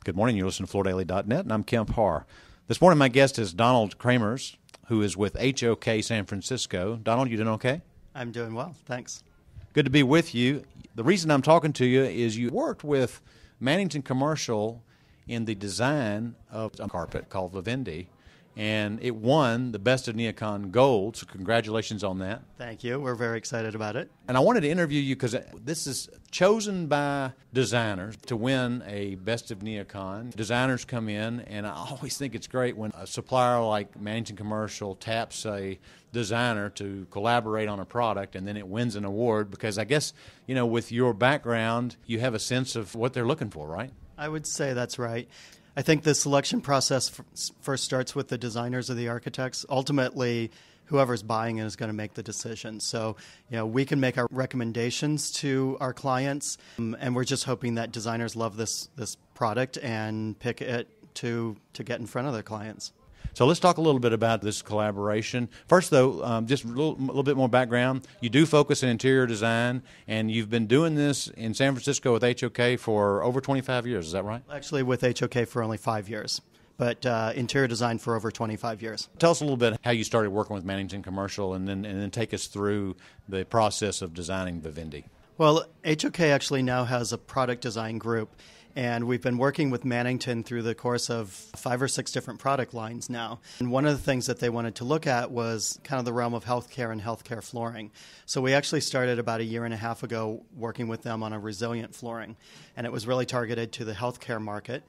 Good morning. You're listening to FloorDaily.net, and I'm Kemp Harr. This morning, my guest is Donald Cremers, who is with HOK San Francisco. Donald, you doing okay? I'm doing well, thanks. Good to be with you. The reason I'm talking to you is you worked with Mannington Commercial in the design of a carpet called Vivendi, and it won the Best of NeoCon Gold, so congratulations on that. Thank you. We're very excited about it. And I wanted to interview you because this is chosen by designers to win a Best of NeoCon. Designers come in, and I always think it's great when a supplier like Mannington Commercial taps a designer to collaborate on a product and then it wins an award, because I guess, you know, with your background, you have a sense of what they're looking for, right? I would say that's right. I think the selection process first starts with the designers or the architects. Ultimately, whoever's buying it is going to make the decision. So, you know, we can make our recommendations to our clients, and we're just hoping that designers love this product and pick it to get in front of their clients. So let's talk a little bit about this collaboration. First, though, just a little bit more background. You do focus on interior design, and you've been doing this in San Francisco with HOK for over 25 years. Is that right? Actually, with HOK for only 5 years, but interior design for over 25 years. Tell us a little bit how you started working with Mannington Commercial, and then take us through the process of designing Vivendi. Well, HOK actually now has a product design group, and we've been working with Mannington through the course of 5 or 6 different product lines now. And one of the things that they wanted to look at was kind of the realm of healthcare and healthcare flooring. So we actually started about a year and a half ago working with them on a resilient flooring, and it was really targeted to the healthcare market.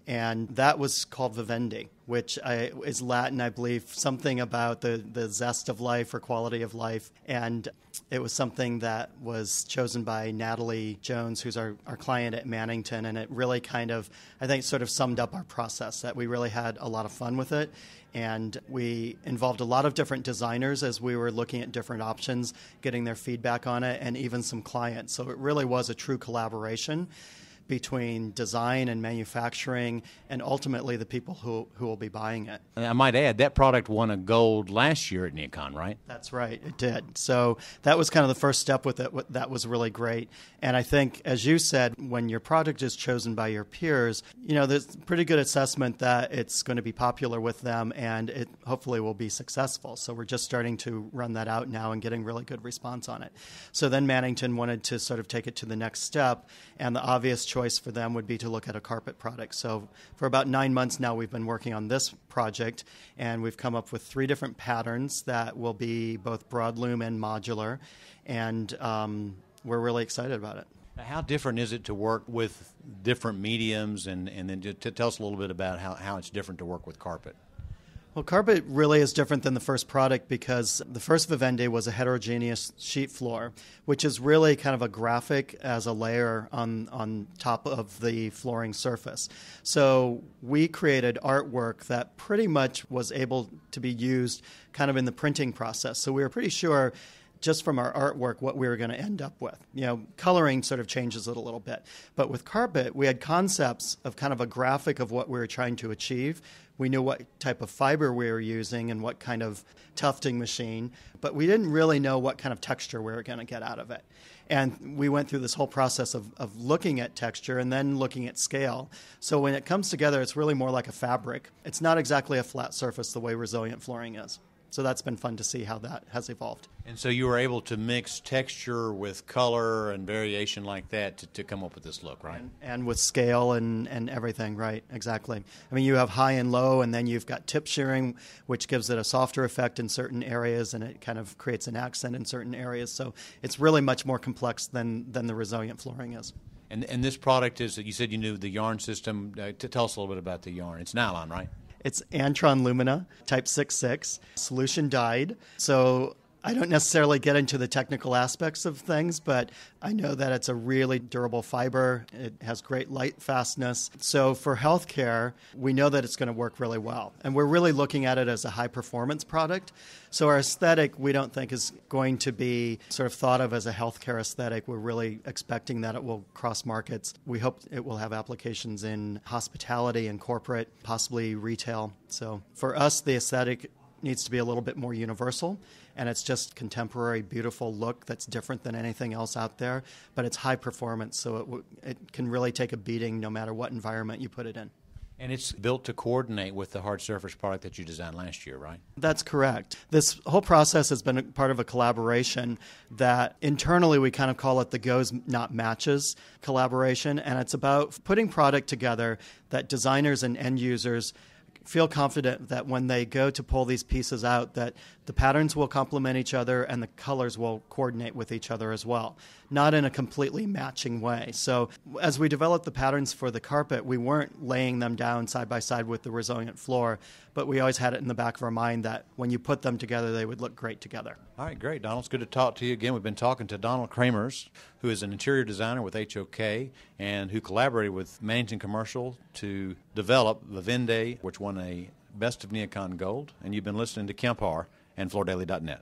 And that was called Vivendi, which is Latin, I believe, something about the zest of life or quality of life. And it was something that was chosen by Natalie Jones, who's our client at Mannington. And it really kind of, I think, sort of summed up our process, that we really had a lot of fun with it. And we involved a lot of different designers as we were looking at different options, getting their feedback on it, and even some clients. So it really was a true collaboration between design and manufacturing and ultimately the people who will be buying it. And I might add, that product won a gold last year at NeoCon, right? That's right, it did. So that was kind of the first step with it. That was really great. And I think, as you said, when your product is chosen by your peers, you know, there's pretty good assessment that it's going to be popular with them and it hopefully will be successful. So we're just starting to run that out now and getting really good response on it. So then Mannington wanted to sort of take it to the next step, and the obvious choice for them would be to look at a carpet product. So for about 9 months now, we've been working on this project, and we've come up with 3 different patterns that will be both broadloom and modular, and we're really excited about it. Now, how different is it to work with different mediums, and then to tell us a little bit about how it's different to work with carpet? Well, carpet really is different than the first product because the first Vivendi was a heterogeneous sheet floor, which is really kind of a graphic as a layer on top of the flooring surface. So we created artwork that pretty much was able to be used kind of in the printing process. So we were pretty sure just from our artwork what we were going to end up with. You know, coloring sort of changes it a little bit. But with carpet, we had concepts of kind of a graphic of what we were trying to achieve. We knew what type of fiber we were using and what kind of tufting machine, but we didn't really know what kind of texture we were going to get out of it. And we went through this whole process of looking at texture and then looking at scale. So when it comes together, it's really more like a fabric. It's not exactly a flat surface the way resilient flooring is. So that's been fun to see how that has evolved. And so you were able to mix texture with color and variation like that to come up with this look, right? And with scale and everything, right, exactly. I mean, you have high and low, and then you've got tip shearing, which gives it a softer effect in certain areas, and it kind of creates an accent in certain areas. So it's really much more complex than the resilient flooring is. And this product is, you said you knew the yarn system. Tell us a little bit about the yarn. It's nylon, right? It's Antron Lumina, type 6.6, solution dyed. So I don't necessarily get into the technical aspects of things, but I know that it's a really durable fiber. It has great light fastness. So for healthcare, we know that it's going to work really well. And we're really looking at it as a high-performance product. So our aesthetic, we don't think is going to be sort of thought of as a healthcare aesthetic. We're really expecting that it will cross markets. We hope it will have applications in hospitality and corporate, possibly retail. So for us, the aesthetic needs to be a little bit more universal, and it's just contemporary, beautiful look that's different than anything else out there, but it's high performance, so it can really take a beating no matter what environment you put it in. And it's built to coordinate with the hard surface product that you designed last year, right? That's correct. This whole process has been a part of a collaboration that internally we kind of call it the goes not matches collaboration, and it's about putting product together that designers and end users feel confident that when they go to pull these pieces out, that the patterns will complement each other and the colors will coordinate with each other as well, not in a completely matching way. So as we developed the patterns for the carpet, we weren't laying them down side by side with the resilient floor, but we always had it in the back of our mind that when you put them together, they would look great together. All right, great, Donald. It's good to talk to you again. We've been talking to Donald Cremers, who is an interior designer with HOK and who collaborated with Mannington Commercial to develop Vivendi, which won a Best of NeoCon Gold. And you've been listening to Kemp Harr and FloorDaily.net.